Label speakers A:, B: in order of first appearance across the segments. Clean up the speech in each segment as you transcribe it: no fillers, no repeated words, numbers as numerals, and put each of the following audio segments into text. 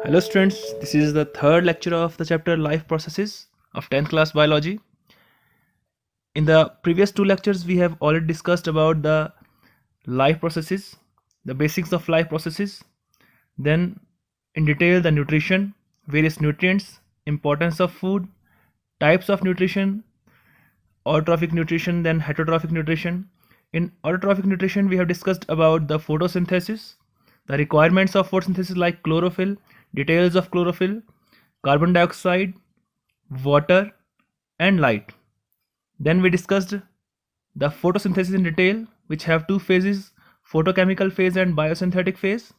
A: Hello students, this is the third lecture of the chapter Life Processes of 10th class biology. In the previous two lectures we have already discussed about the life processes, the basics of life processes, then in detail the nutrition, various nutrients, importance of food, types of nutrition, autotrophic nutrition, then heterotrophic nutrition. In autotrophic nutrition we have discussed about the photosynthesis, the requirements of photosynthesis like chlorophyll, details of chlorophyll, carbon dioxide, water and light. Then we discussed the photosynthesis in detail, which have two phases, photochemical phase and biosynthetic phase.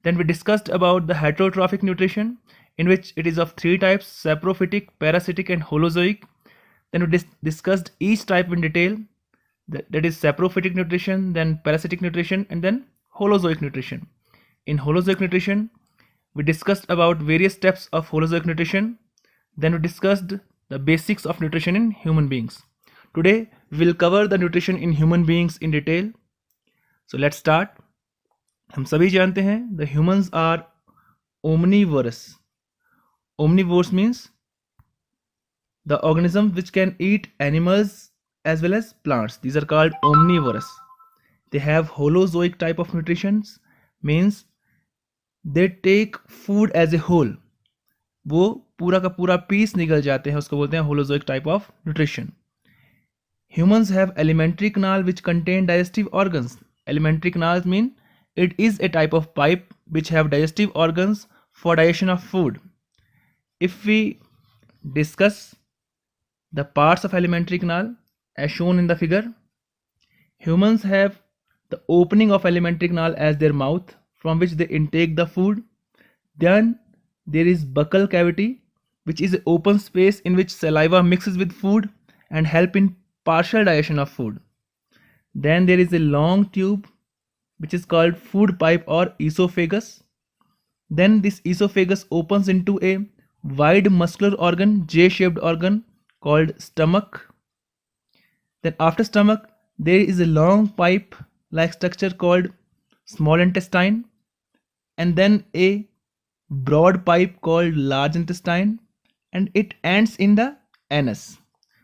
A: Then we discussed about the heterotrophic nutrition, in which it is of three types, saprophytic, parasitic and holozoic. Then we discussed each type in detail, that is saprophytic nutrition, then parasitic nutrition and then holozoic nutrition. In holozoic nutrition, we discussed about various steps of holozoic nutrition. Then we discussed the basics of nutrition in human beings. Today we will cover the nutrition in human beings in detail. So let's start. हम सभी जानते हैं the humans are omnivorous. Omnivorous means the organism which can eat animals as well as plants. These are called omnivorous. They have holozoic type of nutrition, means they take food as a whole. वो पूरा का पूरा piece निगल जाते हैं, उसको बोलते हैं holozoic type of nutrition. Humans have alimentary canal which contain digestive organs. Alimentary canals mean it is a type of pipe which have digestive organs for digestion of food. If we discuss the parts of alimentary canal as shown in the figure, humans have the opening of alimentary canal as their mouth from which they intake the food. Then there is buccal cavity, which is an open space in which saliva mixes with food and help in partial digestion of food. Then there is a long tube which is called food pipe or esophagus. Then this esophagus opens into a wide muscular organ, J-shaped organ called stomach. Then after stomach there is a long pipe like structure called small intestine, and then a broad pipe called large intestine, and it ends in the anus.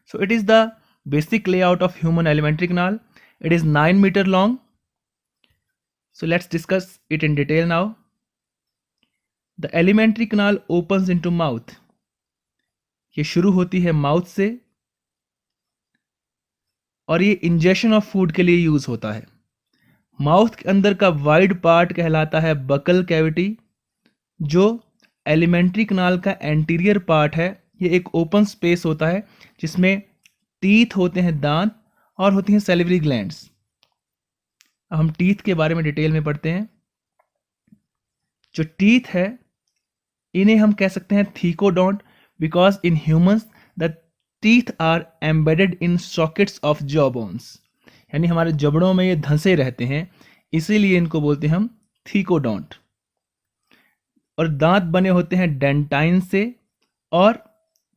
A: So it is the basic layout of human alimentary canal. It is 9 meter long. So let's discuss it in detail now. The alimentary canal opens into mouth. ये शुरू होती है mouth से और ये injection of food के लिए use होता है. माउथ के अंदर का वाइड पार्ट कहलाता है बकल कैविटी, जो एलिमेंट्री कनाल का एंटीरियर पार्ट है. ये एक ओपन स्पेस होता है जिसमें टीथ होते हैं, दांत, और होती हैं सैलिवरी ग्लैंड्स. अब हम टीथ के बारे में डिटेल में पढ़ते हैं. जो टीथ है इन्हें हम कह सकते हैं thecodont, because in humans the teeth are embedded in sockets of jaw bones, यानी हमारे जबड़ों में ये धंसे रहते हैं, इसीलिए इनको बोलते हैं हम थीकोडोंट. और दांत बने होते हैं डेंटाइन से, और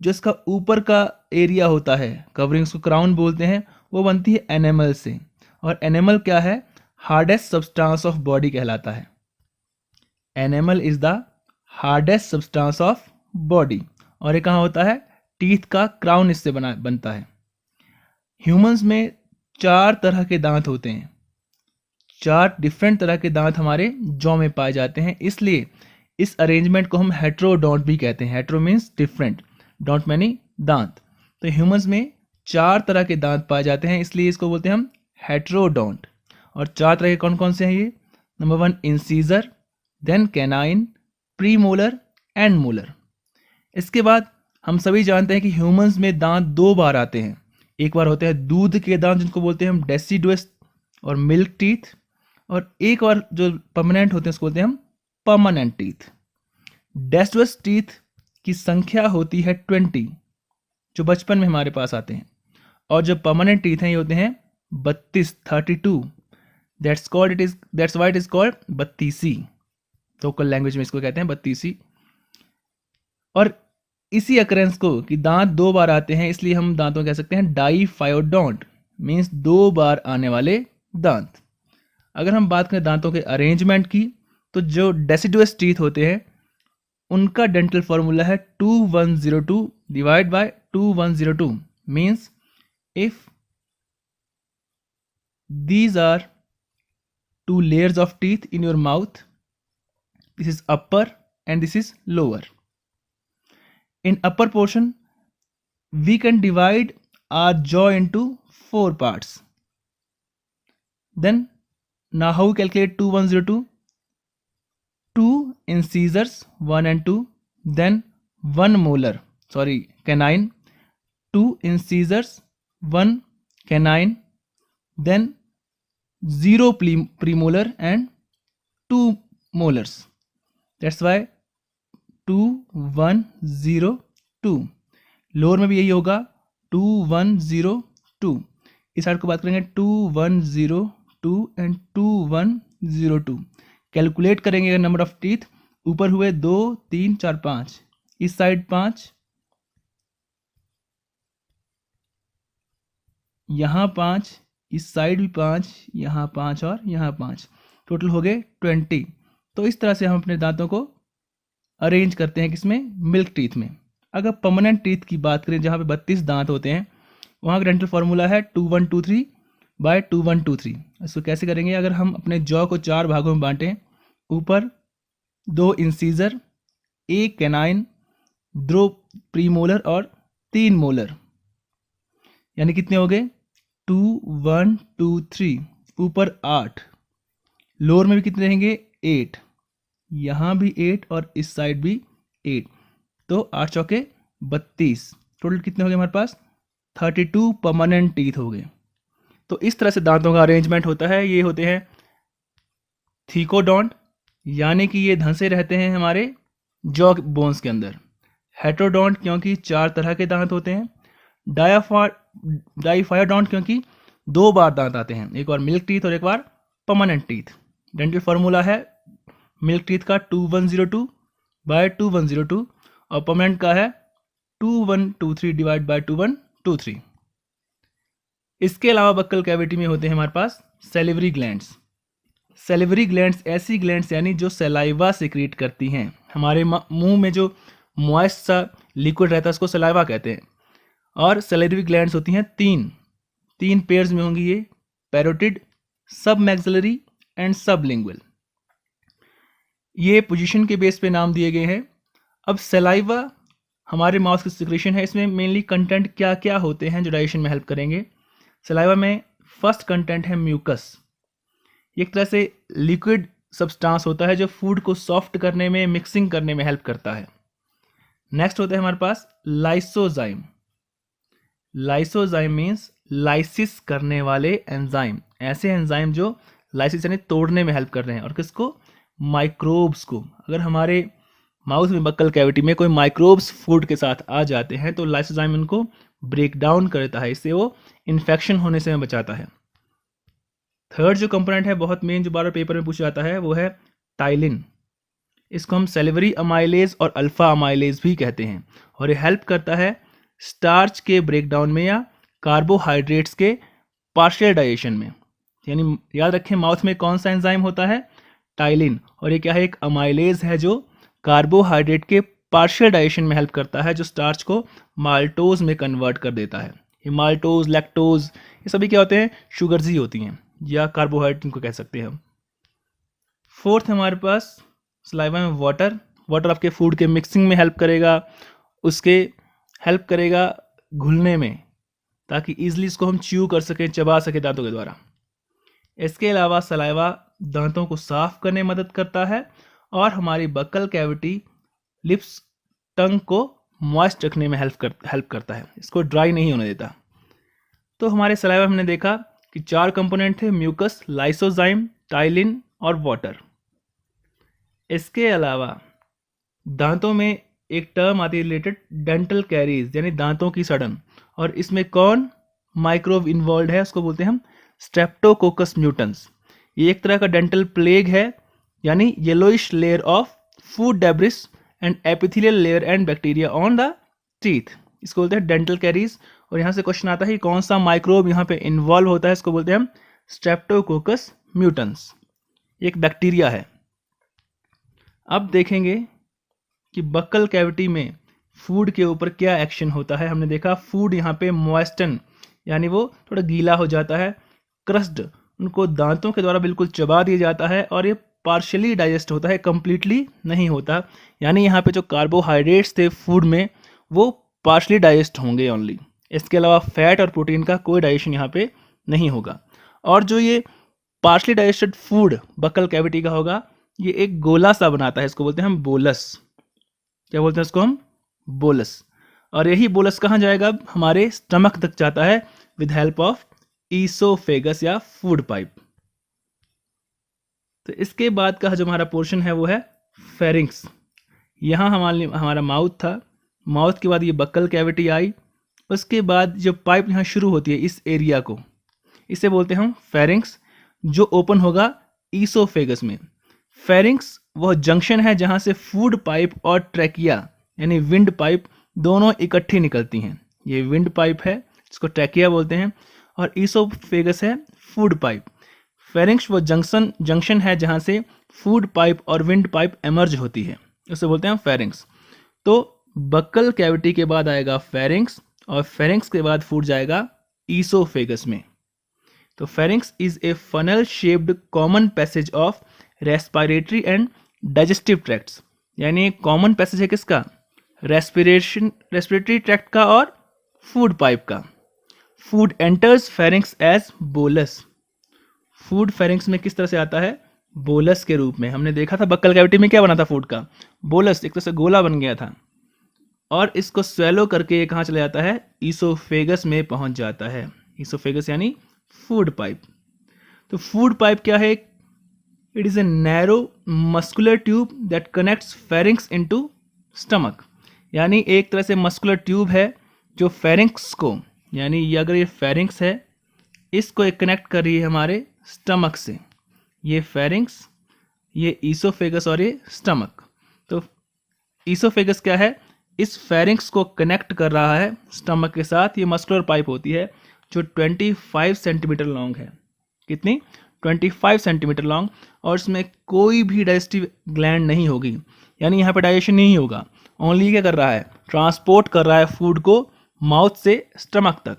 A: जो इसका ऊपर का एरिया होता है कवरिंग, उसको क्राउन बोलते हैं, वो बनती है एनेमल से. और एनेमल क्या है? हार्डेस्ट सब्सटेंस ऑफ बॉडी कहलाता है. Enamel is the hardest substance of body. और ये कहाँ होता है? टीथ का क्राउन इससे बनता है. ह्यूमंस में 4 तरह के दांत होते हैं. 4 डिफरेंट तरह के दांत हमारे जॉ में पाए जाते हैं, इसलिए इस अरेंजमेंट को हम हेट्रोडोंट भी कहते हैं. Hetero means different, don't many दांत. तो ह्यूमंस में 4 तरह के दांत पाए जाते हैं, इसलिए इसको बोलते हैं हम हेट्रोडोंट. और 4 तरह के कौन कौन से हैं ये? Number 1 incisor, then canine, premolar and molar. इसके बाद हम सभी जानते हैं कि ह्यूमंस में दांत 2 बार आते हैं. एक बार होते हैं दूध के दांत जिनको बोलते हैं हम डेसिडुअस और मिल्क टीथ, और एक बार जो परमानेंट होते हैं उसको बोलते हैं हम परमानेंट टीथ. डेसिडुअस टीथ की संख्या होती है 20, जो बचपन में हमारे पास आते हैं. और जो परमानेंट टीथ हैं ये होते हैं 32. That's why it is called बत्तीसी. लोकल लैंग्वेज में इसको कहते हैं बत्तीसी. और इसी अकरेंस को कि दांत 2 बार आते हैं, इसलिए हम दांतों कह सकते हैं डाईफायोडोंट, मीन्स 2 बार आने वाले दांत. अगर हम बात करें दांतों के अरेंजमेंट की, तो जो डेसिडुअस टीथ होते हैं उनका डेंटल फॉर्मूला है 2102 divide by 2102 means if these are two layers of teeth in your mouth, this is upper and this is lower. In upper portion we can divide our jaw into 4 parts. Then now how we calculate 2102? 2 incisors 1 and 2, then 1 molar, canine, 2 incisors 1 canine, then 0 premolar and 2 molars. That's why 2102. Lower में भी यही होगा 2102. इस side को बात करेंगे 2102 and 2102. Calculate करेंगे number of teeth. ऊपर हुए 2 3 4 5, इस साइड 5, यहाँ 5, इस साइड भी 5, यहाँ 5 और यहाँ 5, टोटल हो गए 20. तो इस तरह से हम अपने दांतों को अरेंज करते हैं किसमें, मिल्क टीथ में. अगर परमानेंट टीथ की बात करें जहाँ पे 32 दांत होते हैं, वहाँ का डेंटल फार्मूला है 2123 बाय 2123. इसको कैसे करेंगे, अगर हम अपने जॉ को 4 भागों में बांटें, ऊपर 2 इंसीजर, 1 कैनाइन, 2 प्रीमोलर और 3 मोलर, यानी कितने हो गए 2 1 2 3. ऊपर 8, लोअर में भी कितने रहेंगे 8, यहाँ भी 8 और इस साइड भी 8, तो 8 चौके 32. टोटल कितने हो गए हमारे पास 32 परमानेंट टीथ हो गए. तो इस तरह से दांतों का अरेंजमेंट होता है. ये होते हैं थीकोडोंट, यानी कि ये धंसे रहते हैं हमारे जॉ बोन्स के अंदर. हेटेरोडोंट क्योंकि 4 तरह के दांत होते हैं. डाइफायोडोंट क्योंकि 2 बार दांत आते हैं, एक बार मिल्क टीथ और एक बार परमानेंट टीथ. डेंटल फार्मूला है मिल्क टीथ का 2102 बाय 2102 और परमानेंट का है 2123 डिवाइड बाय 2123. इसके अलावा बक्कल कैविटी में होते हैं हमारे पास सैलिवरी ग्लैंड्स. सैलिवरी ग्लैंड्स ऐसी ग्लैंड्स यानी जो सलाइवा सिक्रीट करती हैं. हमारे मुंह में जो मॉइस्ट सा लिक्विड रहता है उसको सलाइवा कहते हैं. और सैलिवरी ग्लैंड्स होती हैं 3 पेयर्स में होंगी ये, पैरोटिड, सब मैक्सिलरी एंड सबलिंगुअल. ये पोजीशन के बेस पे नाम दिए गए हैं. अब सलाइवा हमारे माउथ की सिक्रेशन है. इसमें मेनली कंटेंट क्या क्या होते हैं जो डाइजेशन में हेल्प करेंगे. सलाइवा में फर्स्ट कंटेंट है म्यूकस. एक तरह से लिक्विड सब्सटेंस होता है जो फूड को सॉफ्ट करने में, मिक्सिंग करने में हेल्प करता है. नेक्स्ट होता है हमारे पास लाइसोजाइम. लाइसोजाइम मीन्स लाइसिस करने वाले एंजाइम. ऐसे एंजाइम जो लाइसिस यानी तोड़ने में हेल्प कर रहे हैं. और किसको, माइक्रोब्स को. अगर हमारे माउथ में बक्कल कैविटी में कोई माइक्रोब्स फूड के साथ आ जाते हैं तो लाइसोजाइम उनको ब्रेक डाउन करता है, इससे वो इन्फेक्शन होने से बचाता है. थर्ड जो कंपोनेंट है बहुत मेन, जो बार बार पेपर में पूछा जाता है, वो है टाइलिन. इसको हम सैलिवरी अमाइलेज और अल्फा अमाइलेज भी कहते हैं. और ये हेल्प करता है स्टार्च के ब्रेकडाउन में या कार्बोहाइड्रेट्स के पार्शियल डाइजेशन में. यानी याद रखें माउथ में कौन सा एंजाइम होता है, टाइलिन. और ये क्या है, एक अमाइलेज है जो कार्बोहाइड्रेट के पार्शियल डाइजेशन में हेल्प करता है, जो स्टार्च को माल्टोज में कन्वर्ट कर देता है. ये माल्टोज, लैक्टोज, ये सभी क्या होते हैं, शुगर्स ही होती हैं या कार्बोहाइड्रेट इनको कह सकते हैं हम. फोर्थ हमारे पास सलाइवा में वाटर. वाटर आपके फूड के मिक्सिंग में हेल्प करेगा, उसके हेल्प करेगा घुलने में, ताकि ईजिली इसको हम च्यू कर सकें, चबा सकें दांतों के द्वारा. इसके अलावा सलाइवा दांतों को साफ करने में मदद करता है और हमारी बक्कल कैविटी, लिप्स, टंग को मॉइस्ट रखने में हेल्प करता है, इसको ड्राई नहीं होने देता. तो हमारे सलाइवा हमने देखा कि 4 कंपोनेंट थे, म्यूकस, लाइसोजाइम, टाइलिन और वाटर. इसके अलावा दांतों में एक टर्म आती है रिलेटेड, डेंटल कैरीज यानी दांतों की सड़न. और इसमें कौन माइक्रोब इन्वॉल्व है, उसको बोलते हैं हम स्ट्रेप्टोकोकस म्यूटेंस. ये एक तरह का डेंटल प्लेग है, यानी yellowish layer of food debris and epithelial layer and bacteria on the teeth. इसको बोलते हैं डेंटल कैरीज. और यहाँ से क्वेश्चन आता है कौन सा माइक्रोब यहाँ पे इन्वॉल्व होता है, इसको बोलते हैं हम स्ट्रेप्टोकोकस म्यूटेंस. एक बैक्टीरिया है. अब देखेंगे कि बक्कल कैविटी में फूड के ऊपर क्या एक्शन होता है। हमने देखा फूड यहाँ पे मॉइस्टन यानी वो थोड़ा गीला हो जाता है, क्रस्ड उनको दांतों के द्वारा बिल्कुल चबा दिया जाता है और ये पार्शली डाइजेस्ट होता है, कंप्लीटली नहीं होता। यानी यहाँ पे जो कार्बोहाइड्रेट्स थे फूड में वो पार्शली डाइजेस्ट होंगे ओनली, इसके अलावा फैट और प्रोटीन का कोई डाइजेशन यहाँ पे नहीं होगा। और जो ये partially digested food buccal cavity का होगा ये एक गोला सा बनाता है, इसको बोलते हैं हम बोलस। क्या बोलते हैं इसको हम? बोलस। और यही बोलस कहाँ जाएगा? अब हमारे स्टमक तक जाता है विद हेल्प ऑफ ईसोफेगस या फूड पाइप। तो इसके बाद का जो हमारा पोर्शन है वो है फेरिंक्स। यहाँ हमारा माउथ था, माउथ के बाद ये बक्कल कैविटी आई, उसके बाद जो पाइप यहाँ शुरू होती है इस एरिया को, इसे बोलते हैं हम फेरिंक्स, जो ओपन होगा ईसोफेगस में। फेरिंक्स वह जंक्शन है जहाँ से फूड पाइप और ट्रैकिया यानी विंड पाइप दोनों इकट्ठी निकलती हैं। ये विंड पाइप है, इसको ट्रैकिया बोलते हैं, और ईसोफेगस है फूड पाइप। फेरिंक्स वो जंक्शन है जहाँ से फूड पाइप और विंड पाइप एमर्ज होती है, उसे बोलते हैं फेरिंक्स। तो बक्कल कैविटी के बाद आएगा फेरिंक्स, और फेरिंक्स के बाद फूड जाएगा ईसोफेगस में। तो pharynx is a funnel shaped common passage of respiratory and digestive tracts. यानी कॉमन पैसेज है किसका? रेस्पिरेटरी ट्रैक्ट का और फूड पाइप का। Food enters pharynx as bolus. Food pharynx में किस तरह से आता है? बोलस के रूप में। हमने देखा था बक्कल कैविटी में क्या बना था फूड का? बोलस, एक तरह से गोला बन गया था, और इसको स्वेलो करके ये कहाँ चला जाता है? ईसोफेगस में पहुंच जाता है। ईसोफेगस यानी फूड पाइप। तो फूड पाइप क्या है? It is a narrow muscular tube that connects pharynx into stomach. यानी एक तरह से मस्कुलर ट्यूब है जो फेरिंक्स को, यानी ये अगर ये फेरिंक्स है इसको एक कनेक्ट कर रही है हमारे स्टमक से। ये फेरिंक्स, ये ईसोफेगस और ये स्टमक। तो ईसोफेगस क्या है? इस फेरिंक्स को कनेक्ट कर रहा है स्टमक के साथ। ये मस्कुलर पाइप होती है जो 25 सेंटीमीटर लॉन्ग है। कितनी? 25 सेंटीमीटर लॉन्ग। और इसमें कोई भी डाइजेस्टिव ग्लैंड नहीं होगी, यानी यहाँ पे डाइजेशन नहीं होगा। ओनली क्या कर रहा है? ट्रांसपोर्ट कर रहा है फूड को माउथ से स्टमक तक।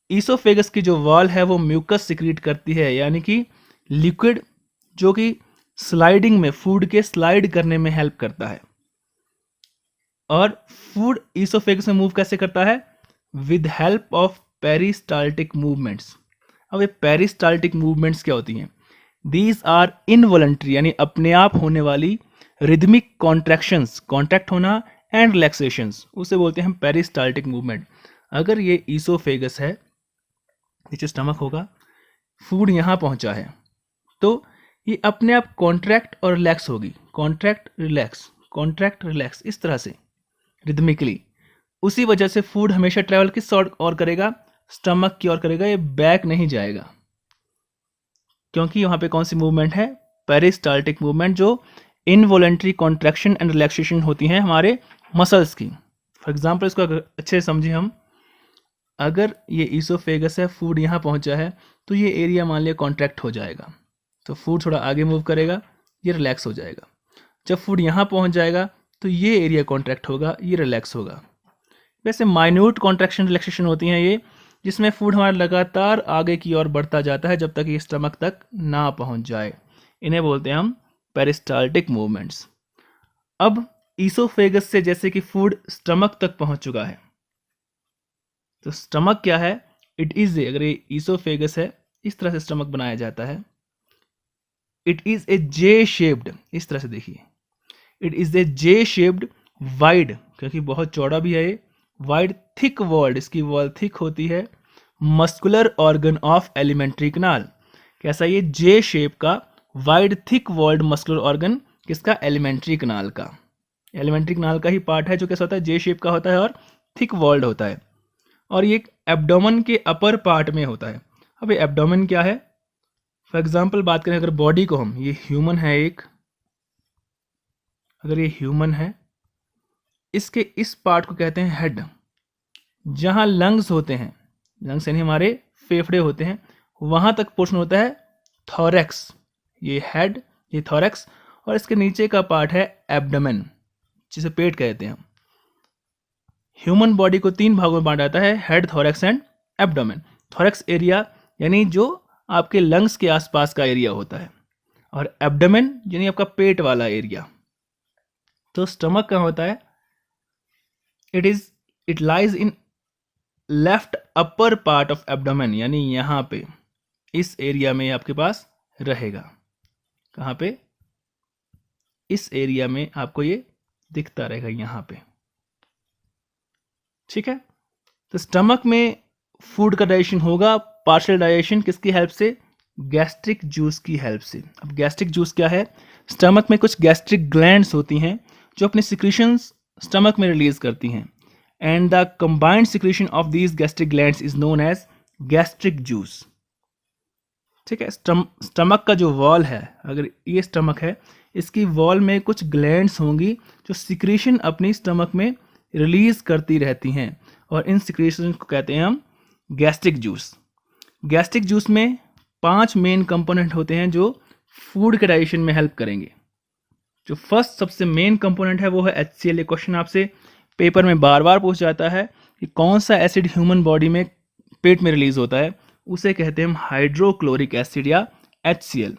A: ईसोफेगस की जो वॉल है वो म्यूकस सिक्रीट करती है, यानी कि लिक्विड जो कि स्लाइडिंग में, फूड के स्लाइड करने में हेल्प करता है। और फूड ईसोफेगस में मूव कैसे करता है? With help of peristaltic movements. अब ये पेरिस्टाल्टिक मूवमेंट्स क्या होती हैं? दीज आर इनवॉलंटरी यानी अपने आप होने वाली रिदमिक कॉन्ट्रैक्शंस, कॉन्ट्रैक्ट होना, एंड रिलैक्सेशंस, उसे बोलते हैं हम पेरिस्टाल्टिक मूवमेंट। अगर ये ईसोफेगस है, नीचे स्टमक होगा, फूड यहाँ पहुँचा है, तो ये अपने आप कॉन्ट्रैक्ट और रिलैक्स होगी। कॉन्ट्रैक्ट रिलैक्स, कॉन्ट्रैक्ट रिलैक्स, इस तरह से रिदमिकली। उसी वजह से फूड हमेशा ट्रैवल किस और करेगा? स्टमक की ओर करेगा, ये बैक नहीं जाएगा, क्योंकि वहाँ पे कौन सी मूवमेंट है? पेरिस्टाल्टिक मूवमेंट, जो इनवॉलंटरी कॉन्ट्रैक्शन एंड रिलैक्सेशन होती हैं हमारे मसल्स की। फॉर एग्जांपल इसको अगर अच्छे से समझे हम, अगर ये ईसोफेगस है, फूड यहाँ पहुँचा है, तो ये एरिया मान लिया कॉन्ट्रैक्ट हो जाएगा, तो फूड थोड़ा आगे मूव करेगा, ये रिलैक्स हो जाएगा। जब फूड यहाँ पहुँच जाएगा तो ये एरिया कॉन्ट्रैक्ट होगा, ये रिलैक्स होगा। वैसे माइन्यूट कॉन्ट्रैक्शन रिलैक्सेशन होती हैं ये, जिसमें फूड हमारा लगातार आगे की ओर बढ़ता जाता है जब तक ये स्टमक तक ना पहुँच जाए। इन्हें बोलते हैं हम पेरिस्टाल्टिक मूवमेंट्स। अब ईसोफेगस से जैसे कि फूड स्टमक तक पहुँच चुका है, तो स्टमक क्या है? इट इज, अगर ये ईसोफेगस है, इस तरह से स्टमक बनाया जाता है। It is a J shaped, इस तरह से देखिए, it is a J shaped wide, क्योंकि बहुत चौड़ा भी है ये, वाइड थिक वॉल्ड, इसकी वॉल थिक होती है, muscular organ of alimentary canal. कैसा? ये जे शेप का wide thick walled muscular organ, किसका? एलिमेंट्री कनाल का। एलिमेंट्री कनाल का ही पार्ट है जो कैसा होता है? जे शेप का होता है और थिक वॉल्ड होता है, और ये एब्डोमेन के अपर पार्ट में होता है। अब ये एब्डोमेन क्या है? फॉर एग्जाम्पल बात करें अगर बॉडी को हम, ये ह्यूमन है एक, अगर ये ह्यूमन है, इसके इस पार्ट को कहते हैं हेड। जहाँ लंग्स होते हैं, लंग्स यानी हमारे फेफड़े होते हैं, वहाँ तक पोर्शन होता है थोरैक्स। ये हेड, ये थोरैक्स, और इसके नीचे का पार्ट है एब्डोमेन। जिसे पेट कहते हैं हम। ह्यूमन बॉडी को 3 भागों में बांटा जाता है, head, thorax and abdomen. Thorax area यानी जो आपके लंग्स के आसपास का एरिया होता है, और एब्डोमेन यानी आपका पेट वाला एरिया। तो स्टमक कहाँ होता है? It lies in left upper part of abdomen, यानी यहाँ पे इस एरिया में आपके पास रहेगा। कहाँ पे? इस एरिया में आपको ये दिखता रहेगा यहाँ पे। ठीक है, तो स्टमक में फूड का डाइजेशन होगा। पार्शियल डाइजेशन किसकी हेल्प से? गैस्ट्रिक जूस की हेल्प से। अब गैस्ट्रिक जूस क्या है? स्टमक में कुछ गैस्ट्रिक ग्लैंड्स होती हैं जो अपने सिक्रीशंस स्टमक में रिलीज करती हैं, and the combined secretion of these gastric glands is known as gastric juice. ठीक है, स्टमक का जो वॉल है, अगर ये स्टमक है, इसकी वॉल में कुछ ग्लैंड्स होंगी जो सिक्रीशन अपनी स्टमक में रिलीज करती रहती हैं, और इन सिक्रीशन को कहते हैं हम गैस्ट्रिक जूस। गैस्ट्रिक जूस में 5 मेन कंपोनेंट होते हैं जो फूड के डाइजेशन में हेल्प करेंगे। जो फर्स्ट सबसे मेन कंपोनेंट है वो है HCl। ये क्वेश्चन आपसे पेपर में बार बार पूछ जाता है कि कौन सा एसिड ह्यूमन बॉडी में पेट में रिलीज होता है, उसे कहते हैं हम हाइड्रोक्लोरिक एसिड या HCl।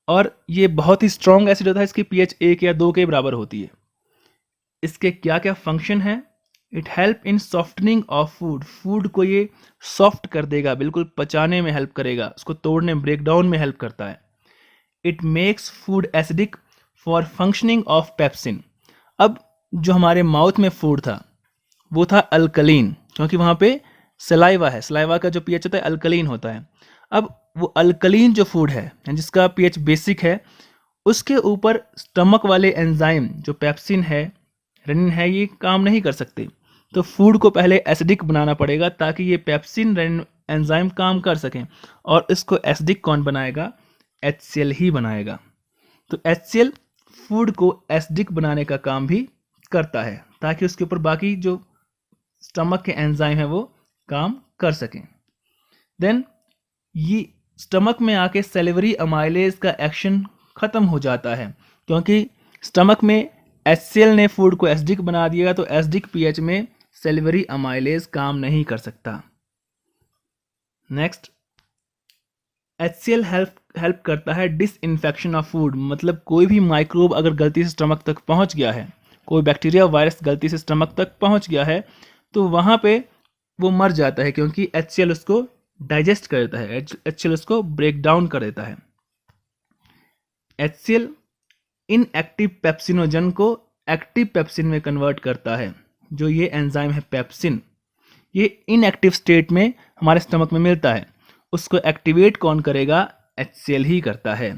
A: और ये बहुत ही स्ट्रॉन्ग एसिड होता है, इसकी pH 1 या 2 के बराबर होती है। इसके क्या क्या फंक्शन है? It help in softening of food, food को ये सॉफ्ट कर देगा, बिल्कुल पचाने में हेल्प करेगा, उसको तोड़ने ब्रेक डाउन में हेल्प करता है। It makes food acidic for functioning of pepsin. अब जो हमारे माउथ में फूड था वो था अल्कलीन, क्योंकि वहाँ पे सलाइवा है, सलाइवा का जो pH होता है अल्कलीन होता है। अब वो अल्कलीन जो फूड है जिसका pH बेसिक है, उसके ऊपर स्टमक वाले एंजाइम जो पेप्सिन है, रेनिन है, ये काम नहीं कर सकते। तो फूड को पहले एसिडिक बनाना पड़ेगा ताकि ये पेप्सिन रेनिन एंजाइम काम कर सकें, और इसको एसिडिक कौन बनाएगा? HCl ही बनाएगा। तो HCl फूड को एसिडिक बनाने का काम भी करता है ताकि उसके ऊपर बाकी जो स्टमक के एंजाइम है वो काम कर सकें। देन ये स्टमक में आके सेलिवरी अमाइलेज का एक्शन खत्म हो जाता है, क्योंकि स्टमक में HCl ने फूड को एसिडिक बना दिया, तो एसिडिक pH में सेलिवरी अमाइलेज काम नहीं कर सकता। नेक्स्ट, HCl हेल्प करता है डिसइंफेक्शन ऑफ फूड, मतलब कोई भी माइक्रोब अगर गलती से स्टमक तक पहुंच गया है, कोई बैक्टीरिया वायरस गलती से स्टमक तक पहुंच गया है, तो वहाँ पे वो मर जाता है, क्योंकि HCl उसको डाइजेस्ट कर देता है, HCl उसको ब्रेक डाउन कर देता है। HCl इनएक्टिव पेप्सिनोजन को एक्टिव पेप्सिन में कन्वर्ट करता है। जो ये एंजाइम है पेप्सिन, ये इनएक्टिव स्टेट में हमारे स्टमक में मिलता है, उसको एक्टिवेट कौन करेगा? HCl ही करता है।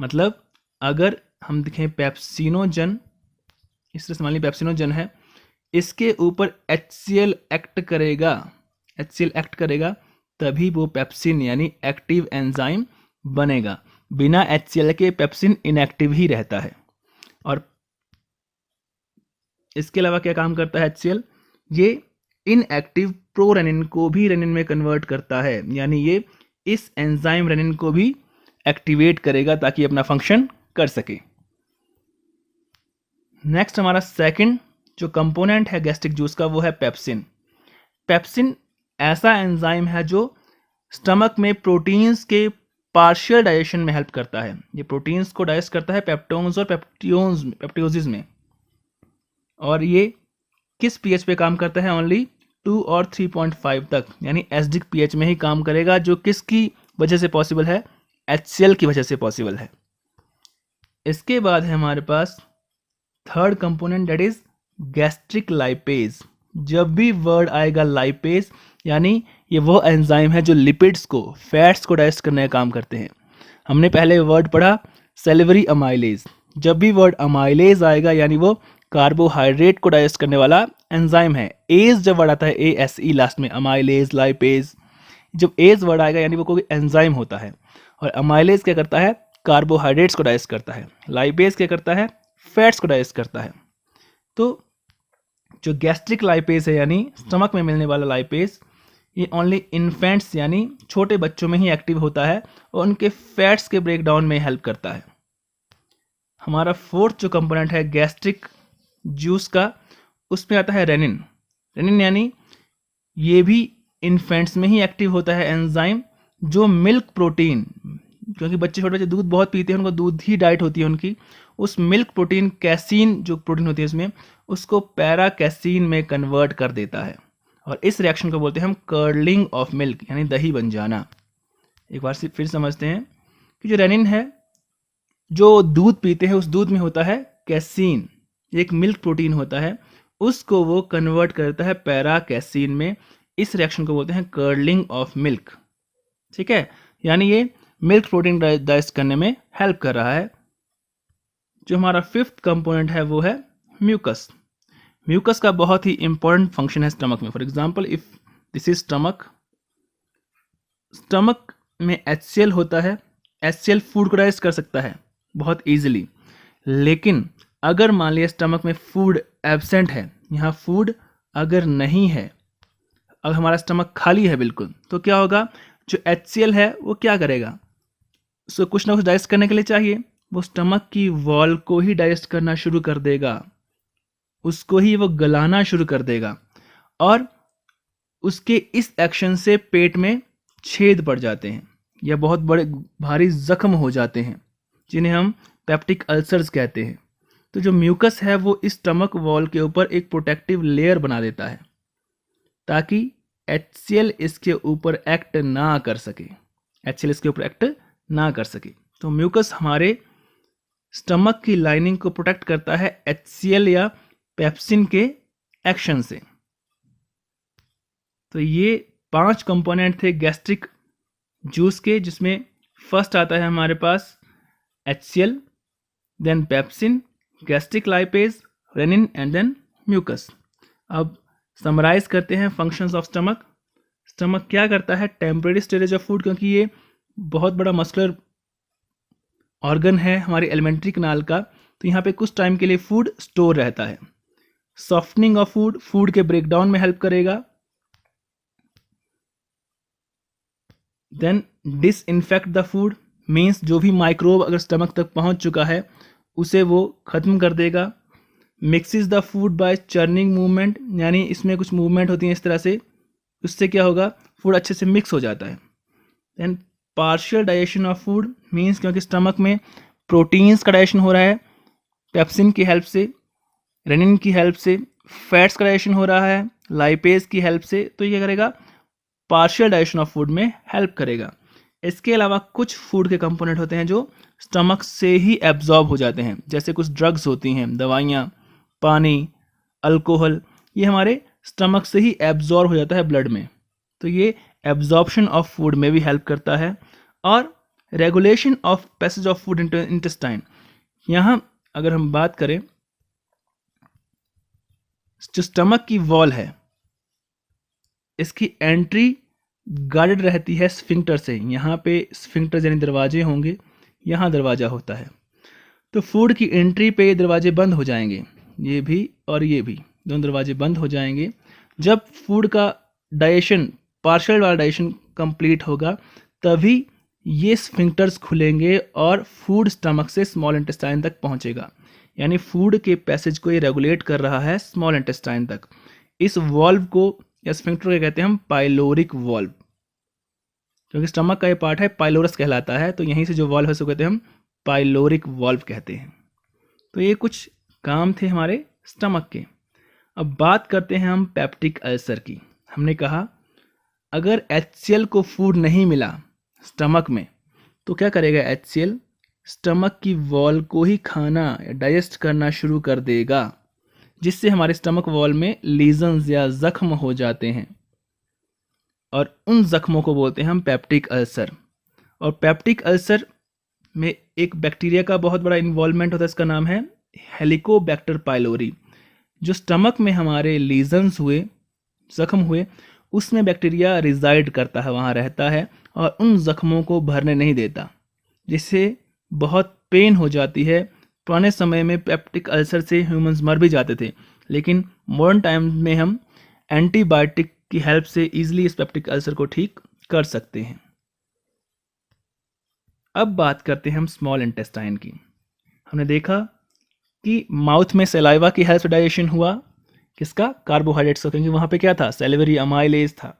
A: मतलब अगर हम देखें पेप्सिनोजन, इस तरह से मान लीजिए पेप्सिनोजन है, इसके ऊपर HCl एक्ट करेगा, HCl एक्ट करेगा तभी वो पेप्सिन यानी एक्टिव एंजाइम बनेगा। बिना HCl के पेप्सिन इनएक्टिव ही रहता है। और इसके अलावा क्या काम करता है HCl? ये इनएक्टिव प्रोरेनिन को भी रेनिन में कन्वर्ट करता है, यानी ये इस एंजाइम रेनिन को भी एक्टिवेट करेगा ताकि अपना फंक्शन कर सके। नेक्स्ट हमारा सेकंड जो कंपोनेंट है गैस्ट्रिक जूस का वो है पेप्सिन। पेप्सिन ऐसा एंजाइम है जो स्टमक में प्रोटीन्स के पार्शियल डाइजेशन में हेल्प करता है। ये प्रोटीन्स को डाइजेस्ट करता है पेप्टोन्स और पेप्टियोजेज में, और ये किस pH पे काम करता है? ओनली 2 और 3.5 तक, यानी एसिडिक pH में ही काम करेगा, जो किसकी वजह से पॉसिबल है? HCl की वजह से पॉसिबल है। इसके बाद है हमारे पास third component, that is gastric lipase. जब भी वर्ड आएगा लाइपेज, यानी ये वो एंजाइम है जो लिपिड्स को, फैट्स को डाइजेस्ट करने का काम करते हैं। हमने पहले वर्ड पढ़ा सेलिवरी अमाइलेज। जब भी वर्ड अमाइलेज आएगा यानी वो कार्बोहाइड्रेट को डाइजेस्ट करने वाला एंजाइम है। एज जब वर्ड आता है ASE लास्ट में, अमाइलेज, लाइपेज, जब एज वर्ड आएगा यानी वो कोई एंजाइम होता है। और अमाइलेज क्या करता है? कार्बोहाइड्रेट्स को डाइजेस्ट करता है। लाइपेज क्या करता है? फैट्स को डाइजेस्ट करता है। तो जो गैस्ट्रिक लाइपेज है यानी स्टमक में मिलने वाला लाइपेज, ये ओनली इन्फेंट्स यानी छोटे बच्चों में ही एक्टिव होता है और उनके फैट्स के ब्रेक डाउन में हेल्प करता है। हमारा फोर्थ जो कंपोनेंट है गैस्ट्रिक जूस का, उसमें आता है रेनिन। रेनिन यानी ये भी इन्फेंट्स में ही एक्टिव होता है एंजाइम जो मिल्क प्रोटीन, क्योंकि छोटे बच्चे दूध बहुत पीते हैं, उनको दूध ही डाइट होती है उनकी, उस मिल्क प्रोटीन कैसीन जो प्रोटीन होती है इसमें, उसको पैरा कैसीन में कन्वर्ट कर देता है। और इस रिएक्शन को बोलते हैं हम कर्लिंग ऑफ मिल्क, यानी दही बन जाना। एक बार से फिर समझते हैं कि जो रेनिन है, जो दूध पीते हैं उस दूध में होता है कैसीन, एक मिल्क प्रोटीन होता है, उसको वो कन्वर्ट करता है पैरा कैसीन में। इस रिएक्शन को बोलते हैं कर्लिंग ऑफ मिल्क। ठीक है, यानी ये मिल्क प्रोटीन डाइजेस्ट करने में हेल्प कर रहा है। जो हमारा फिफ्थ कंपोनेंट है वो है म्यूकस। म्यूकस का बहुत ही इंपॉर्टेंट फंक्शन है स्टमक में। For example, if this is stomach, stomach में HCl होता है। HCl फूड को डाइजेस्ट कर सकता है बहुत इजीली, लेकिन अगर मान लिया स्टमक में फूड एब्सेंट है, यहाँ फूड अगर नहीं है, अगर हमारा स्टमक खाली है बिल्कुल, तो क्या होगा, जो HCl है वो क्या करेगा, उसको कुछ ना कुछ डाइजेस्ट करने के लिए चाहिए, वो स्टमक की वॉल को ही डाइजेस्ट करना शुरू कर देगा, उसको ही वो गलाना शुरू कर देगा, और उसके इस एक्शन से पेट में छेद पड़ जाते हैं या बहुत बड़े भारी जख्म हो जाते हैं, जिन्हें हम पेप्टिक अल्सर्स कहते हैं। तो जो म्यूकस है वो इस स्टमक वॉल के ऊपर एक प्रोटेक्टिव लेयर बना देता है ताकि HCl इसके ऊपर एक्ट ना कर सके, HCl इसके ऊपर एक्ट ना कर सके। तो म्यूकस हमारे स्टमक की लाइनिंग को प्रोटेक्ट करता है HCl या पेप्सिन के एक्शन से। तो ये 5 कंपोनेंट थे गैस्ट्रिक जूस के, जिसमें फर्स्ट आता है हमारे पास HCl, then pepsin, gastric lipase, rennin and then mucus. अब समराइज करते हैं फंक्शंस ऑफ स्टमक। स्टमक क्या करता है, टेम्परेरी स्टोरेज ऑफ फूड, क्योंकि ये बहुत बड़ा मस्कुलर ऑर्गन है हमारी एलिमेंट्री कनाल का, तो यहाँ पे कुछ टाइम के लिए फूड स्टोर रहता है। सॉफ्टनिंग ऑफ फूड, फूड के ब्रेकडाउन में हेल्प करेगा। Then disinfect the food, means जो भी माइक्रोब अगर स्टमक तक पहुंच चुका है उसे वो खत्म कर देगा। Mixes the food by churning movement, यानी इसमें कुछ मूवमेंट होती है इस तरह से, उससे क्या होगा, फूड अच्छे से मिक्स हो जाता है। Then partial digestion of food, means क्योंकि स्टमक में प्रोटीन्स का डाइजेशन हो रहा है पेप्सिन की हेल्प से, रेनिन की हेल्प से, फैट्स का डाइजेशन हो रहा है लाइपेज की हेल्प से, तो ये क्या करेगा, पार्शियल डाइजेशन ऑफ फूड में हेल्प करेगा। इसके अलावा कुछ फूड के कंपोनेंट होते हैं जो स्टमक से ही एब्जॉर्ब हो जाते हैं, जैसे कुछ ड्रग्स होती हैं, दवाइयाँ, पानी, अल्कोहल, ये हमारे स्टमक से ही एब्जॉर्ब हो जाता है ब्लड में। तो ये एब्जॉर्प्शन ऑफ फूड में भी हेल्प करता है। और regulation of passage of food into intestine, यहाँ अगर हम बात करें, जो स्टमक की वॉल है इसकी एंट्री गार्डेड रहती है स्फिंक्टर से। यहाँ पे स्फिंक्टर यानी दरवाजे होंगे, यहाँ दरवाज़ा होता है, तो फूड की एंट्री पे ये दरवाजे बंद हो जाएंगे, ये भी और ये भी, दोनों दरवाजे बंद हो जाएंगे। जब फूड का डाइजेशन, पार्शियल वाला डाइजेशन कंप्लीट होगा, तभी ये स्फिंक्टर्स खुलेंगे और फूड स्टमक से स्मॉल इंटेस्टाइन तक पहुंचेगा। यानी फूड के पैसेज को ये रेगुलेट कर रहा है स्मॉल इंटेस्टाइन तक। इस वॉल्व को या स्फिंक्टर को कहते हैं हम पाइलोरिक वॉल्व, क्योंकि स्टमक का ये पार्ट है पाइलोरस कहलाता है, तो यहीं से जो वॉल्व है उसको कहते हैं हम पाइलोरिक वॉल्व कहते हैं। तो ये कुछ काम थे हमारे स्टमक के। अब बात करते हैं हम पेप्टिक अल्सर की। हमने कहा अगर HCl को फूड नहीं मिला स्टमक में, तो क्या करेगा HCl, स्टमक की वॉल को ही खाना या डाइजेस्ट करना शुरू कर देगा, जिससे हमारे स्टमक वॉल में लीजन्स या जख्म हो जाते हैं, और उन जख्मों को बोलते हैं हम पेप्टिक अल्सर। और पेप्टिक अल्सर में एक बैक्टीरिया का बहुत बड़ा इन्वॉल्वमेंट होता है, इसका नाम है हेलिकोबैक्टर पाइलोरी। जो स्टमक में हमारे लीजन्स हुए, जख्म हुए, उसमें बैक्टीरिया रिजाइड करता है, वहाँ रहता है और उन जख्मों को भरने नहीं देता, जिससे बहुत पेन हो जाती है। पुराने समय में पेप्टिक अल्सर से ह्यूमंस मर भी जाते थे, लेकिन मॉडर्न टाइम में हम एंटीबायोटिक की हेल्प से इजीली इस पेप्टिक अल्सर को ठीक कर सकते हैं। अब बात करते हैं हम स्मॉल इंटेस्टाइन की। हमने देखा कि माउथ में सलाइवा की हेल्प से डाइजेशन हुआ, किसका, कार्बोहाइड्रेट्स का, क्योंकि वहाँ पे क्या था, सेलिवरी अमाइलेज था।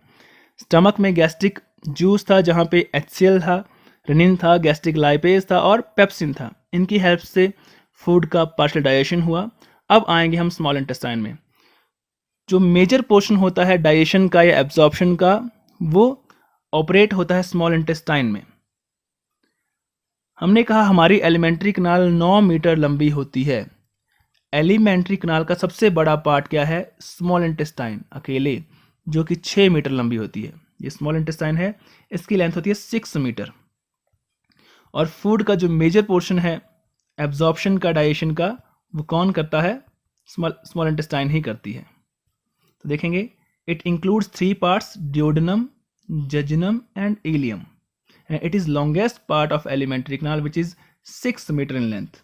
A: स्टमक में गैस्ट्रिक जूस था जहाँ पे HCl था, रेनिन था, गैस्ट्रिक लाइपेज था और पेप्सिन था। इनकी हेल्प से फूड का पार्शियल डाइजेशन हुआ। अब आएंगे हम स्मॉल इंटेस्टाइन में। जो मेजर पोर्शन होता है डाइजेशन का या एब्जॉर्प्शन का, वो ऑपरेट होता है स्मॉल इंटेस्टाइन में। हमने कहा हमारी एलिमेंट्री कनाल 9 मीटर लंबी होती है। एलिमेंट्री कनाल का सबसे बड़ा पार्ट क्या है, स्मॉल इंटेस्टाइन अकेले, जो कि 6 मीटर लंबी होती है। ये स्मॉल इंटेस्टाइन है, इसकी लेंथ होती है 6 मीटर। और फूड का जो मेजर पोर्शन है एब्जॉर्प्शन का, डाइजेशन का, वो कौन करता है, स्मॉल इंटेस्टाइन ही करती है। तो देखेंगे, it includes 3 parts, duodenum, jejunum and ileum. It is longest part of alimentary canal which is 6 meter in length.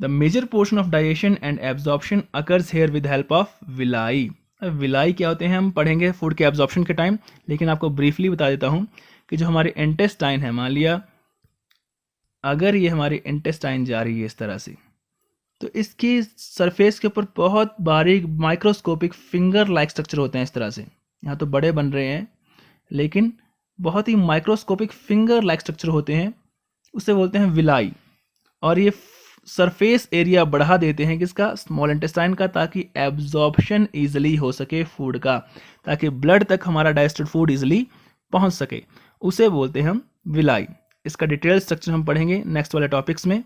A: The major portion of digestion and absorption occurs here with help of villi. Villi क्या होते हैं हम पढ़ेंगे food के absorption के time, लेकिन आपको briefly बता देता हूँ कि जो हमारे इंटेस्टाइन है, मान लिया अगर ये हमारी इंटेस्टाइन जा रही है इस तरह से, तो इसकी सरफेस के ऊपर बहुत बारीक माइक्रोस्कोपिक फिंगर लाइक स्ट्रक्चर होते हैं इस तरह से। यहाँ तो बड़े बन रहे हैं, लेकिन बहुत ही माइक्रोस्कोपिक फिंगर लाइक स्ट्रक्चर होते हैं, उसे बोलते हैं विलाई। और ये सरफेस एरिया बढ़ा देते हैं किसका, स्मॉल इंटेस्टाइन का, ताकि एब्जॉर्प्शन इजीली हो सके फूड का, ताकि ब्लड तक हमारा डाइजेस्टेड फूड इजीली पहुंच सके, उसे बोलते हैं हम विलाई। इसका डिटेल स्ट्रक्चर हम पढ़ेंगे नेक्स्ट वाले टॉपिक्स में।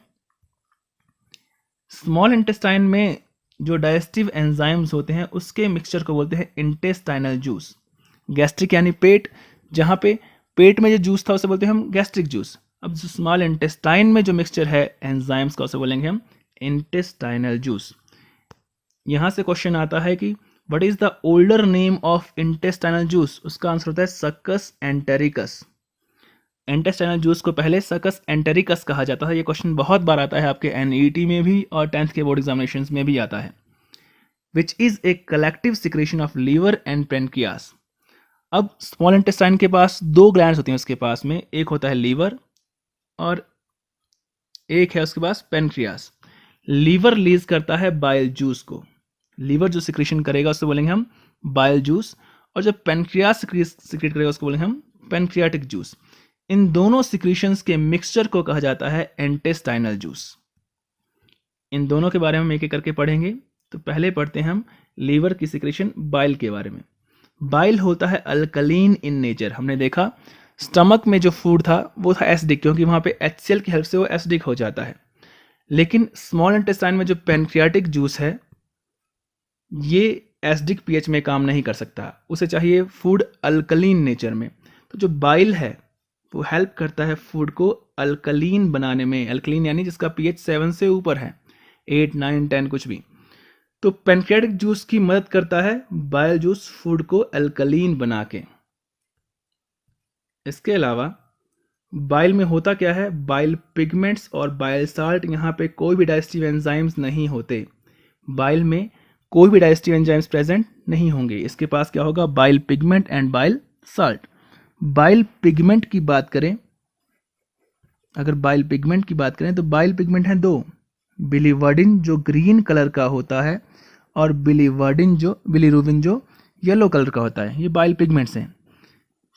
A: स्मॉल इंटेस्टाइन में जो डाइजेस्टिव एंजाइम्स होते हैं उसके मिक्सचर को बोलते हैं इंटेस्टाइनल जूस। गैस्ट्रिक यानी पेट, जहाँ पे पेट में जो जूस था उसे बोलते हैं हम गैस्ट्रिक जूस। अब जो स्मॉल इंटेस्टाइन में जो मिक्सचर है एंजाइम्स का, उसे बोलेंगे हम इंटेस्टाइनल जूस। यहाँ से क्वेश्चन आता है कि what is the older name of intestinal juice. उसका आंसर होता है सक्कस एंटेरिकस। इंटेस्टाइनल जूस को पहले सक्कस एंटेरिकस कहा जाता है। ये क्वेश्चन बहुत बार आता है आपके NET में भी और 10th के बोर्ड एग्जामिनेशंस में भी आता है। Which is a collective secretion of liver and pancreas. अब स्मॉल इंटेस्टाइन के पास 2 ग्लैंड्स होती हैं उसके पास में, एक होता है लीवर और एक है उसके पास पेनक्रियास। लीवर रिलीज करता है बाइल जूस को, लीवर जो सिक्रेशन करेगा उसको बोलेंगे हम बाइल जूस, और जब पेनक्रियास सिक्रेट करेगा उसको बोलेंगे हम पेनक्रियाटिक जूस। इन दोनों सिक्रेशंस के मिक्सचर को कहा जाता है इंटेस्टाइनल जूस। इन दोनों के बारे में हम एक एक करके पढ़ेंगे। तो पहले पढ़ते हैं हम लीवर की सिक्रेशन बाइल के बारे में। बाइल होता है अल्कलीन इन नेचर। हमने देखा स्टमक में जो फूड था वो था एसिडिक, क्योंकि वहाँ पे HCl की हेल्प से वो एसिडिक हो जाता है। लेकिन स्मॉल इंटेस्टाइन में जो पेनक्रियाटिक जूस है ये एसिडिक pH में काम नहीं कर सकता, उसे चाहिए फूड अल्कलीन नेचर में। तो जो बाइल है वो हेल्प करता है फूड को अल्कलीन बनाने में। अल्कलीन यानी जिसका pH 7 से ऊपर है, 8, 9, 10 कुछ भी। तो पेनक्रियाटिक जूस की मदद करता है बाइल जूस फूड को अल्कलीन बना के। इसके अलावा बाइल में होता क्या है, बाइल पिगमेंट्स और बाइल साल्ट, यहाँ पे कोई भी डाइजेस्टिव एंजाइम्स नहीं होते। बाइल में कोई भी डाइजेस्टिव एंजाइम्स प्रेजेंट नहीं होंगे। इसके पास क्या होगा, bile pigment and bile salt. Bile pigment की बात करें, अगर बाइल पिगमेंट की बात करें तो बाइल पिगमेंट है 2, बिलीवर्डिन जो ग्रीन कलर का होता है और बिलीरुबिन जो येलो कलर का होता है। ये बाइल पिगमेंट्स हैं।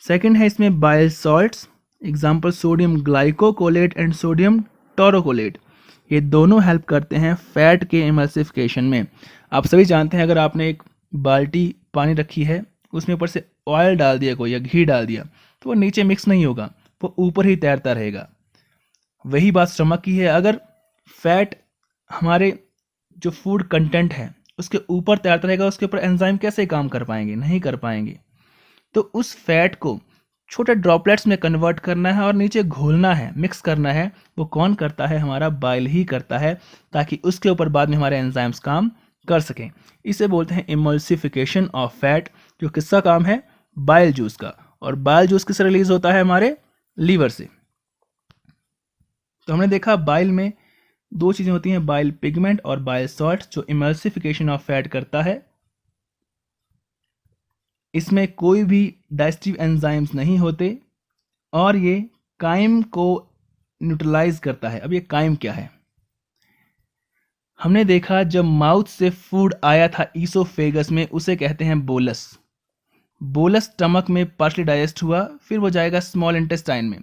A: सेकंड है इसमें bile salts, example sodium ग्लाइकोकोलेट and sodium taurocholate. ये दोनों हेल्प करते हैं फैट के इमल्सिफिकेशन में। आप सभी जानते हैं अगर आपने एक बाल्टी पानी रखी है, उसमें ऊपर से ऑयल डाल दिया कोई या घी डाल दिया, तो वो नीचे मिक्स नहीं होगा, वो ऊपर ही तैरता रहेगा। वही बात स्टमक की है। अगर फैट हमारे जो फूड कंटेंट है उसके ऊपर तैरता रहेगा, उसके ऊपर एंजाइम कैसे काम कर पाएंगे, नहीं कर पाएंगे। तो उस फैट को छोटे ड्रॉपलेट्स में कन्वर्ट करना है और नीचे घोलना है, मिक्स करना है। वो कौन करता है, हमारा बाइल ही करता है, ताकि उसके ऊपर बाद में हमारे एंजाइम्स काम कर सकें। इसे बोलते हैं इमल्सिफिकेशन ऑफ फैट, जो किसका काम है, बाइल जूस का। और बाइल जूस किससे रिलीज होता है, हमारे लीवर से। तो हमने देखा बाइल में 2 चीजें होती हैं, बाइल पिगमेंट और बाइल सॉल्ट, जो इमल्सिफिकेशन ऑफ फैट करता है। इसमें कोई भी डाइजेस्टिव एंजाइम्स नहीं होते और ये काइम को न्यूट्रलाइज करता है। अब ये काइम क्या है, हमने देखा जब माउथ से फूड आया था ईसोफेगस में, उसे कहते हैं बोलस। बोलस स्टमक में पार्शली डाइजेस्ट हुआ, फिर वो जाएगा स्मॉल इंटेस्टाइन में।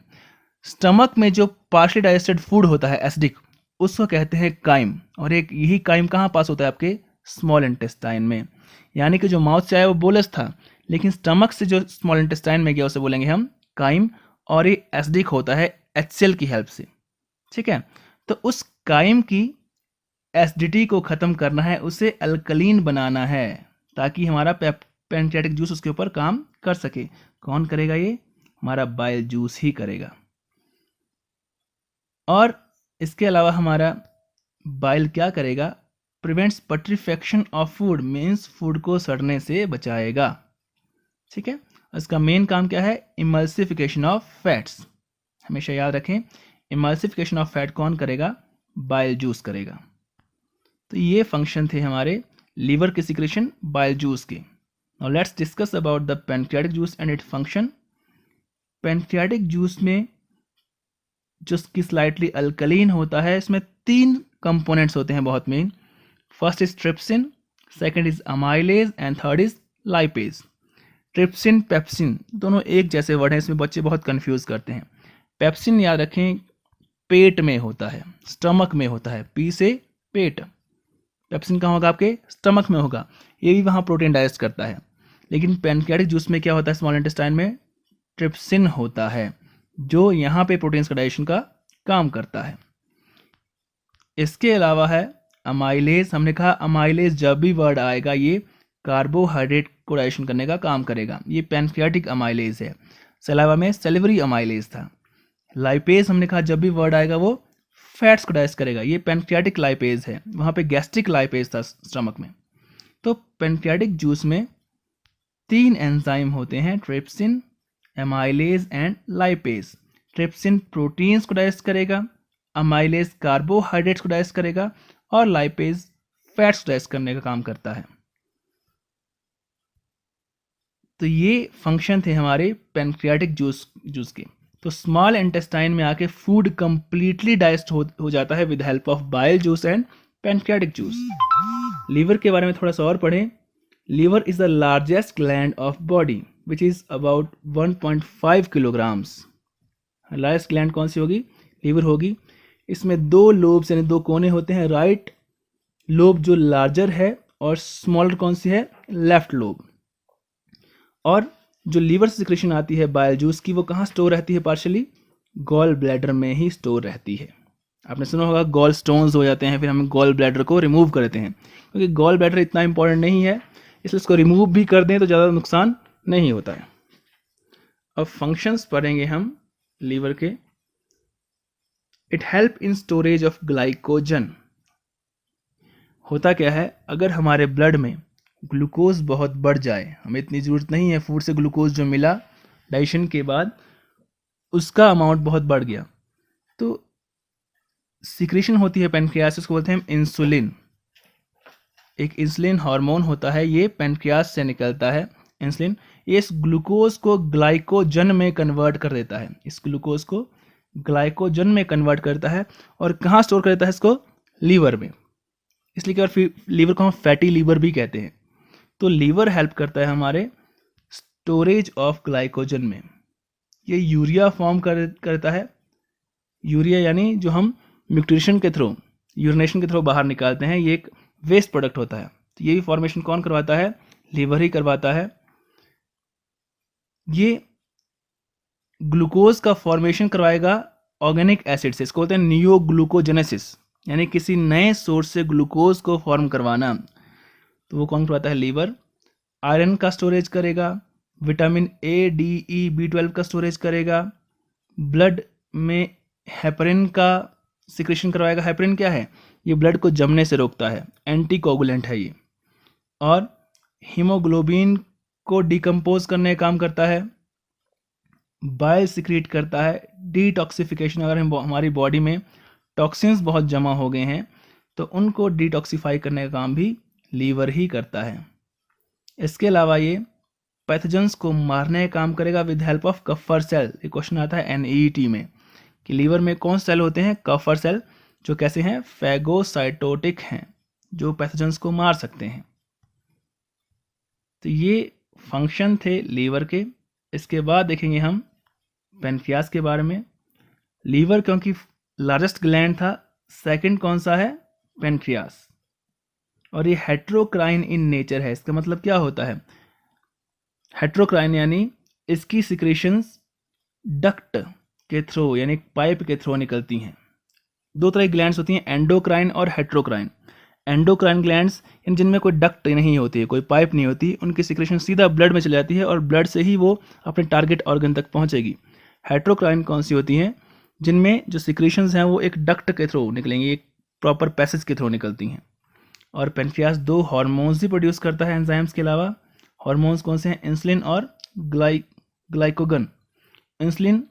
A: स्टमक में जो पार्शली डाइजेस्टेड फूड होता है एसिडिक, उसको कहते हैं काइम, और एक यही काइम कहाँ पास होता है? आपके स्मॉल इंटेस्टाइन में। यानी कि जो माउथ से आया वो बोलस था, लेकिन स्टमक से जो स्मॉल इंटेस्टाइन में गया उसे बोलेंगे हम काइम, और ये एसिडिक होता है HCl की हेल्प से। ठीक है, तो उस काइम की एसिडिटी को ख़त्म करना है, उसे अल्कलीन बनाना है, ताकि हमारा पैंक्रियाटिक जूस उसके ऊपर काम कर सके। कौन करेगा? ये हमारा बाइल जूस ही करेगा। और इसके अलावा हमारा बाइल क्या करेगा? Prevents putrefaction of food, means food को सड़ने से बचाएगा। ठीक है, इसका मेन काम क्या है? Emulsification of fats. हमेशा याद रखें, इमल्सिफिकेशन ऑफ फैट कौन करेगा? बाइल जूस करेगा। तो ये फंक्शन थे हमारे लीवर के सिक्रेशन बाइल जूस के। Now let's discuss about the pancreatic juice and its function. Pancreatic juice में जो कि स्लाइटली अल्कलीन होता है, इसमें 3 कंपोनेंट्स होते हैं बहुत main. First is trypsin, second is amylase and third is lipase. Trypsin pepsin दोनों एक जैसे वर्ड हैं, इसमें बच्चे बहुत कंफ्यूज करते हैं। पेप्सिन याद रखें पेट में होता है, स्टमक में होता है, पी से पेट। पेप्सिन कहाँ होगा? आपके स्टमक में होगा, ये भी वहाँ प्रोटीन डाइजेस्ट करता है। लेकिन पैंक्रियाटिक जूस में क्या होता है? स्मॉल इंटेस्टाइन में ट्रिप्सिन होता है, जो यहाँ पे प्रोटीन्स का डाइजेशन का काम करता है। इसके अलावा है अमाइलेज। हमने कहा अमाइलेज जब भी वर्ड आएगा ये कार्बोहाइड्रेट को डाइजेशन करने का काम करेगा, ये पैंक्रियाटिक अमाइलेज है। सलाइवा में सेलिवरी अमाइलेज था। लाइपेज हमने कहा जब भी वर्ड आएगा वो फैट्स को डाइजेस्ट करेगा, ये पैंक्रियाटिक लाइपेज है, वहाँ पे गैस्ट्रिक लाइपेज था स्टमक में। तो पैंक्रियाटिक जूस में 3 एंजाइम होते हैं, trypsin, amylase and lipase. Trypsin proteins को डाइजेस्ट करेगा, अमाइलेज कार्बोहाइड्रेट्स को डाइजेस्ट करेगा, और लाइपेज फैट्स को डाइजेस्ट करने का काम करता है। तो ये फंक्शन थे हमारे पैंक्रियाटिक जूस के। तो स्मॉल इंटेस्टाइन में आके फूड कंप्लीटली डाइजेस्ट हो जाता है with help of bile juice and pancreatic juice. Liver के बारे में थोड़ा सा और पढ़ें। Liver is the largest gland of body which is about 1.5 kilograms. Largest gland कौन सी होगी? लीवर होगी। इसमें 2 लोब्स यानी 2 कोने होते हैं। राइट लोब जो लार्जर है, और स्मॉलर कौन सी है? Left lobe. और जो लीवर से सिक्रेशन आती है बाइल जूस की, वो कहाँ स्टोर रहती है? पार्शियली गॉल ब्लैडर में ही स्टोर रहती है। आपने सुना होगा गॉल स्टोन्स हो जाते हैं, फिर हम गॉल ब्लैडर को रिमूव करते हैं, क्योंकि गॉल ब्लैडर इतना इंपॉर्टेंट नहीं है, इसलिए इसको रिमूव भी कर दें तो ज़्यादा नुकसान नहीं होता है। अब फंक्शंस पढ़ेंगे हम लीवर के। It help in storage of glycogen. होता क्या है? अगर हमारे ब्लड में ग्लूकोज बहुत बढ़ जाए, हमें इतनी ज़रूरत नहीं है, फूड से ग्लूकोज जो मिला डाइजेशन के बाद उसका अमाउंट बहुत बढ़ गया, तो सिक्रेशन होती है पैनक्रियास, इसको बोलते हैं इंसुलिन। एक इंसुलिन हार्मोन होता है, ये पैनक्रियास से निकलता है इंसुलिन। ये इस ग्लूकोज को ग्लाइकोजन में कन्वर्ट कर देता है, इस ग्लूकोज को ग्लाइकोजन में कन्वर्ट करता है। और कहाँ स्टोर करता है इसको? लीवर में। इसलिए क्या, फिर लीवर को हम फैटी लीवर भी कहते हैं। तो लीवर हेल्प करता है हमारे स्टोरेज ऑफ ग्लाइकोजन में। ये यूरिया फॉर्म करता है। यूरिया यानी जो हम न्यूट्रिशन के थ्रू, यूरिनेशन के थ्रू बाहर निकालते हैं, ये एक वेस्ट प्रोडक्ट होता है। तो ये फॉर्मेशन कौन करवाता है? लीवर ही करवाता है। ये ग्लूकोज का फॉर्मेशन करवाएगा ऑर्गेनिक एसिड से, इसको बोलते हैं नियोग्लूकोजेनेसिस, यानी किसी नए सोर्स से ग्लूकोज को फॉर्म करवाना। तो वो कौन करवाता है? लीवर। आयरन का स्टोरेज करेगा, vitamin A, D, E, B12 का स्टोरेज करेगा, ब्लड में हेपरिन का सिक्रेशन करवाएगा। हेपरिन क्या है? ये ब्लड को जमने से रोकता है, एंटी कोगुलेंट है ये। और हीमोग्लोबिन को डिकम्पोज करने का काम करता है, बाइल सिक्रीट करता है, डिटॉक्सिफिकेशन, अगर हमारी बॉडी में टॉक्सिन्स बहुत जमा हो गए हैं तो उनको डिटॉक्सिफाई करने का काम भी लीवर ही करता है। इसके अलावा ये पैथोजेंस को मारने का काम करेगा विद हेल्प ऑफ कफर सेल। ये क्वेश्चन आता है NEET में कि लीवर में कौन सेल होते हैं? कफर सेल, जो कैसे हैं, फैगोसाइटोटिक हैं, जो पैथोजेंस को मार सकते हैं। तो ये फंक्शन थे लीवर के। इसके बाद देखेंगे हम पेनक्रियास के बारे में। लीवर क्योंकि लार्जेस्ट ग्लैंड था, सेकंड कौन सा है, पेनक्रियास। और ये हेट्रोक्राइन इन नेचर है। इसका मतलब क्या होता है, हेट्रोक्राइन यानी इसकी सिक्रेशंस डक्ट के थ्रू यानी पाइप के थ्रू निकलती हैं। दो तरह की ग्लैंड्स होती हैं, एंडोक्राइन और हेट्रोक्राइन। एंडोक्राइन ग्लैंड्स इन जिनमें कोई डक्ट नहीं होती है, कोई पाइप नहीं होती, उनकी सिक्रेशन सीधा ब्लड में चली जाती है और ब्लड से ही वो अपने टारगेट ऑर्गन तक पहुंचेगी। हेट्रोक्राइन कौन सी होती हैं, जिनमें जो सिक्रेशंस हैं वो एक डक्ट के थ्रू निकलेंगी, एक प्रॉपर पैसेज के थ्रू निकलती हैं। और पेनक्रियास दो हार्मोन्स भी प्रोड्यूस करता है एंजाइम्स के अलावा। हार्मोन्स कौन से हैं, इंसुलिन और ग्लाइकोगन। इंसुलिन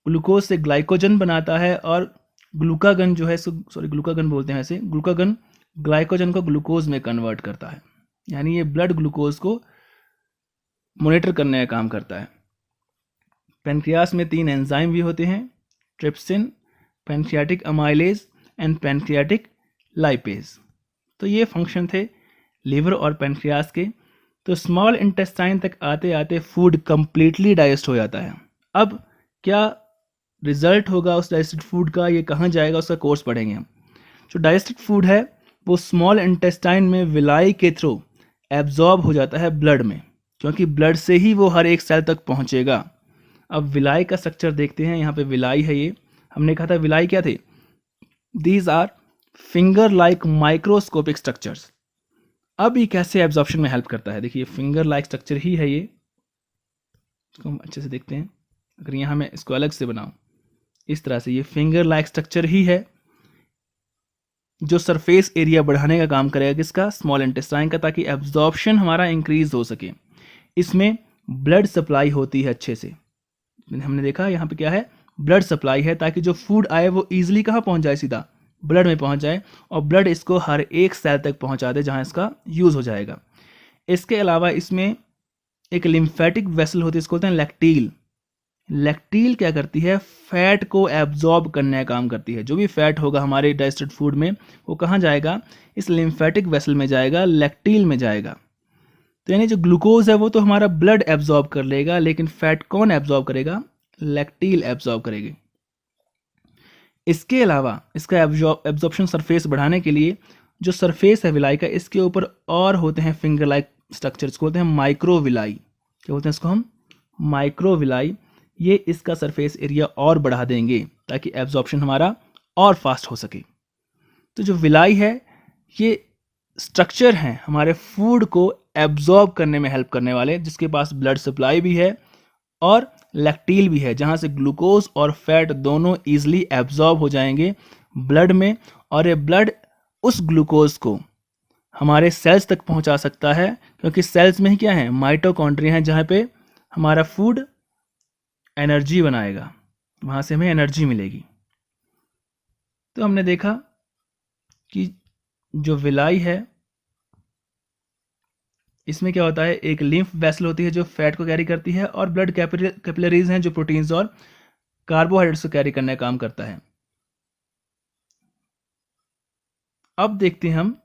A: ग्लूकोज से ग्लाइकोजन बनाता है और ग्लूकागन जो है, ग्लूकागन बोलते हैं ऐसे, ग्लूकागन ग्लाइकोजन को ग्लूकोज में कन्वर्ट करता है, यानी ये ब्लड ग्लूकोज को मॉनिटर करने का काम करता है। पेनक्रियास में 3 एंजाइम भी होते हैं, trypsin, pancreatic amylase and pancreatic lipase. तो ये फंक्शन थे लीवर और पेनक्रियास के। तो स्मॉल इंटेस्टाइन तक आते आते फूड कंप्लीटली डाइजेस्ट हो जाता है। अब क्या रिजल्ट होगा उस डाइजेस्टेड फूड का, ये कहाँ जाएगा, उसका कोर्स पढ़ेंगे हम। जो डाइजेस्टेड फूड है वो स्मॉल इंटेस्टाइन में विलाई के थ्रू एब्जॉर्ब हो जाता है ब्लड में, क्योंकि ब्लड से ही वो हर एक सेल तक पहुंचेगा। अब विलाई का स्ट्रक्चर देखते हैं। यहाँ पे विलाई है, ये हमने कहा था विलाई क्या थे, these are finger like microscopic structures. अब ये कैसे एब्जॉर्प्शन में हेल्प करता है, देखिए फिंगर लाइक स्ट्रक्चर ही है ये। इसको हम अच्छे से देखते हैं। अगर यहाँ मैं इसको अलग से बनाऊं इस तरह से, ये फिंगर लाइक स्ट्रक्चर ही है जो सरफेस एरिया बढ़ाने का काम करेगा किसका, स्मॉल इंटेस्टाइन का, ताकि एब्जॉर्प्शन हमारा इंक्रीज हो सके। इसमें ब्लड सप्लाई होती है अच्छे से। हमने देखा यहाँ पे क्या है, ब्लड सप्लाई है, ताकि जो फूड आए वो ईजिली कहाँ पहुँच जाए, सीधा ब्लड में पहुँच जाए और ब्लड इसको हर एक सेल तक पहुँचा दे जहाँ इसका यूज़ हो जाएगा। इसके अलावा इसमें एक लिम्फेटिक वेसल होती है, इसको बोलते हैं लैक्टील। लैक्टील क्या करती है, फैट को एब्जॉर्ब करने का काम करती है। जो भी फैट होगा हमारे डाइजेस्टेड फूड में वो कहाँ जाएगा, इस लिम्फेटिक वेसल में जाएगा, लैक्टील में जाएगा। तो यानी जो ग्लूकोज है वो तो हमारा ब्लड एब्जॉर्ब कर लेगा, लेकिन फैट कौन एब्जॉर्ब करेगा, लैक्टील एब्जॉर्ब करेगी। इसके अलावा इसका एब्जॉर्प्शन सरफेस बढ़ाने के लिए जो सरफेस है विलाई का, इसके ऊपर और होते हैं फिंगर लाइक स्ट्रक्चर्स को बोलते हैं माइक्रोविलाई। क्या बोलते हैं इसको हम, माइक्रोविलाई। ये इसका सरफेस एरिया और बढ़ा देंगे ताकि एब्जॉर्प्शन हमारा और फास्ट हो सके। तो जो विलाई है ये स्ट्रक्चर हैं हमारे फूड को एब्जॉर्ब करने में हेल्प करने वाले, जिसके पास ब्लड सप्लाई भी है और लैक्टील भी है, जहाँ से ग्लूकोज और फैट दोनों ईजिली एब्जॉर्ब हो जाएंगे ब्लड में। और ये ब्लड उस ग्लूकोज को हमारे सेल्स तक पहुँचा सकता है, क्योंकि सेल्स में ही क्या है, माइटोकॉन्ड्रिया हैं, जहाँ पे हमारा फूड एनर्जी बनाएगा, वहाँ से हमें एनर्जी मिलेगी। तो हमने देखा कि जो विलाई है इसमें क्या होता है, एक लिम्फ वेसल होती है जो फैट को कैरी करती है, और ब्लड कैपिलरीज हैं जो प्रोटीन्स और कार्बोहाइड्रेट्स को कैरी करने का काम करता है। अब देखते हैं हम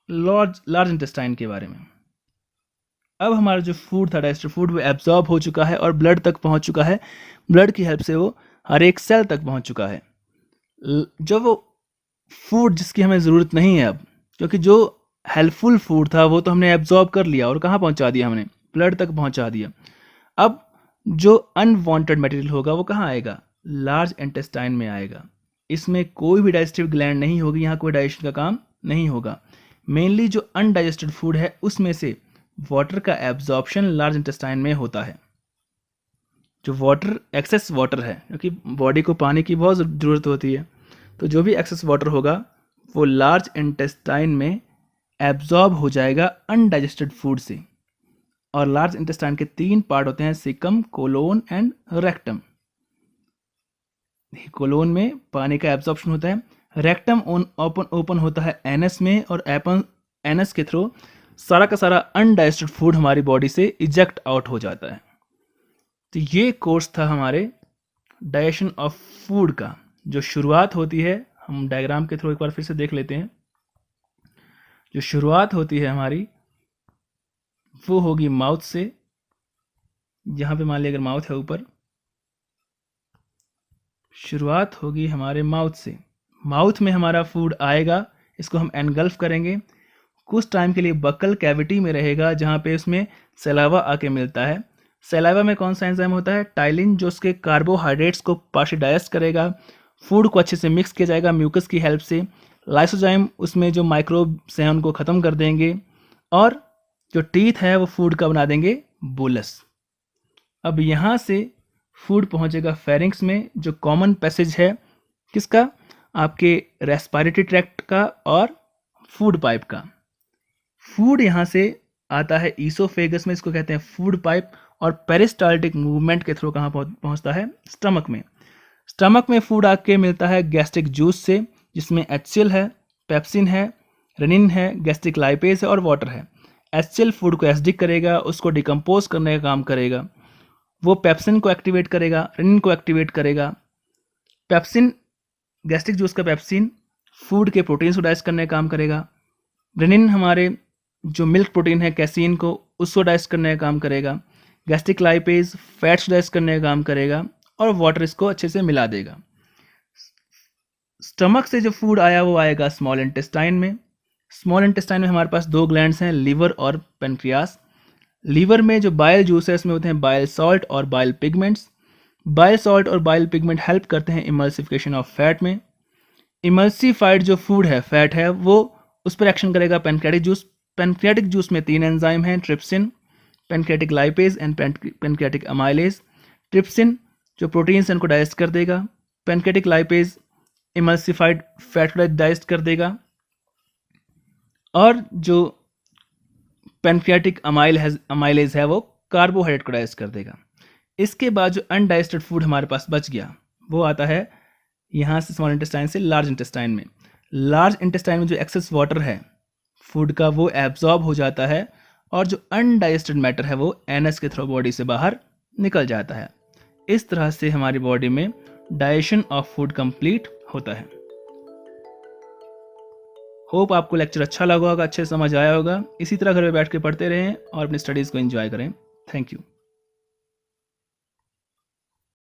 A: लार्ज इंटेस्टाइन के बारे में। अब हमारा जो फूड था, डाइजेस्टेड फूड, वो एब्जॉर्ब हो चुका है और ब्लड तक पहुंच चुका है। ब्लड की हेल्प से वो हर एक सेल तक पहुंच चुका है। जो वो फूड जिसकी हमें ज़रूरत नहीं है अब, क्योंकि जो हेल्पफुल फूड था वो तो हमने एब्जॉर्ब कर लिया और कहाँ पहुंचा दिया, हमने ब्लड तक पहुंचा दिया। अब जो अनवांटेड मटेरियल होगा वो कहाँ आएगा, लार्ज इंटेस्टाइन में आएगा। इसमें कोई भी डाइजेस्टिव ग्लैंड नहीं होगी, यहाँ कोई डाइजेशन का काम नहीं होगा। मेनली जो अनडाइजेस्टेड फूड है उसमें से वाटर का एब्जॉर्प्शन लार्ज इंटेस्टाइन में होता है। जो वाटर, एक्सेस वाटर है, क्योंकि बॉडी को पानी की बहुत ज़रूरत होती है, तो जो भी एक्सेस वाटर होगा वो लार्ज इंटेस्टाइन में एब्जॉर्ब हो जाएगा अनडाइजेस्टेड फूड से। और लार्ज इंटेस्टाइन के 3 पार्ट होते हैं, caecum, colon and rectum. Colon में पानी का एब्जॉर्प्शन होता है, रेक्टम ओपन होता है एनस में, और एनस के थ्रू सारा का सारा अनडाइजेस्टेड फूड हमारी बॉडी से इजेक्ट आउट हो जाता है। तो ये कोर्स था हमारे डाइजेशन ऑफ फूड का, जो शुरुआत होती है हम डायग्राम के थ्रू एक बार फिर से देख लेते हैं। जो शुरुआत होती है हमारी वो होगी माउथ से। यहाँ पे मान लिया अगर माउथ है ऊपर, शुरुआत होगी हमारे माउथ से। माउथ में हमारा फूड आएगा, इसको हम एनगल्फ करेंगे, कुछ टाइम के लिए बकल कैविटी में रहेगा जहाँ पे उसमें सलावा आके मिलता है। सलावा में कौन सा एंजाइम होता है? टाइलिन, जो उसके कार्बोहाइड्रेट्स को पार्शियल डाइजेस्ट करेगा। फूड को अच्छे से मिक्स किया जाएगा म्यूकस की हेल्प से। लाइसोजाइम उसमें जो माइक्रोब्स हैं उनको ख़त्म कर देंगे और जो टीथ है वो फूड का बना देंगे बोलस। अब यहाँ से फूड पहुँचेगा फेरिंक्स में, जो कॉमन पैसेज है किसका? आपके रेस्पिरेटरी ट्रैक्ट का और फूड पाइप का। फूड यहाँ से आता है ईसोफेगस में, इसको कहते हैं फूड पाइप, और पेरिस्टाल्टिक मूवमेंट के थ्रू कहाँ पहुँचता है? स्टमक में। स्टमक में फूड आके मिलता है गैस्ट्रिक जूस से, जिसमें एचसीएल है, पेप्सिन है, रेनिन है, गैस्ट्रिक लाइपेज है और वाटर है। एचसीएल फूड को एसिडिक करेगा, उसको डिकम्पोज करने का काम करेगा। वो पेप्सिन को एक्टिवेट करेगा, रेनिन को एक्टिवेट करेगा। पेप्सिन, गैस्ट्रिक जूस का पेप्सिन फूड के प्रोटीन्स को डाइजेस्ट करने का काम करेगा। रेनिन हमारे जो मिल्क प्रोटीन है कैसीन को, उसको डाइजेस्ट करने का काम करेगा। गैस्ट्रिक लाइपेज फैट्स डाइजेस्ट करने का काम करेगा और वाटर इसको अच्छे से मिला देगा। स्टमक से जो फूड आया वो आएगा स्मॉल इंटेस्टाइन में। स्मॉल इंटेस्टाइन में हमारे पास दो ग्लैंड्स हैं, लीवर और पेनक्रियास। लीवर में जो बाइल जूस है उसमें होते हैं बाइल सॉल्ट और बाइल पिगमेंट्स। बाइल सॉल्ट और बाइल पिगमेंट हेल्प करते हैं इमल्सिफिकेशन ऑफ फैट में। इमल्सिफाइड जो फूड है, फैट है, वो उस पर एक्शन करेगा पेनक्रियाटिक जूस। पेनक्रियाटिक जूस में 3 एंजाइम हैं, trypsin, pancreatic lipase and pancreatic amylase. Trypsin जो प्रोटीन्स हैं उनको डाइजेस्ट कर देगा। पेनक्रियाटिक लाइपेज इमल्सिफाइड फैट को डाइजेस्ट कर देगा और जो पेनक्रियाटिक अमाइलेज है वो कार्बोहाइड्रेट को डाइजेस्ट कर देगा। इसके बाद जो अनडाइजेस्टेड फूड हमारे पास बच गया वो आता है यहाँ से स्मॉल इंटेस्टाइन से लार्ज इंटेस्टाइन में। लार्ज इंटेस्टाइन में जो एक्सेस वाटर है फूड का वो एब्जॉर्ब हो जाता है और जो अनडाइजेस्टेड मैटर है वो एनएस के थ्रू बॉडी से बाहर निकल जाता है। इस तरह से हमारी बॉडी में डाइजेशन ऑफ फूड कंप्लीट होता है। होप आपको लेक्चर अच्छा लगा होगा, अच्छे समझ आया होगा। इसी तरह घर में बैठ के पढ़ते रहें और अपनी स्टडीज़ को एंजॉय करें। Thank you.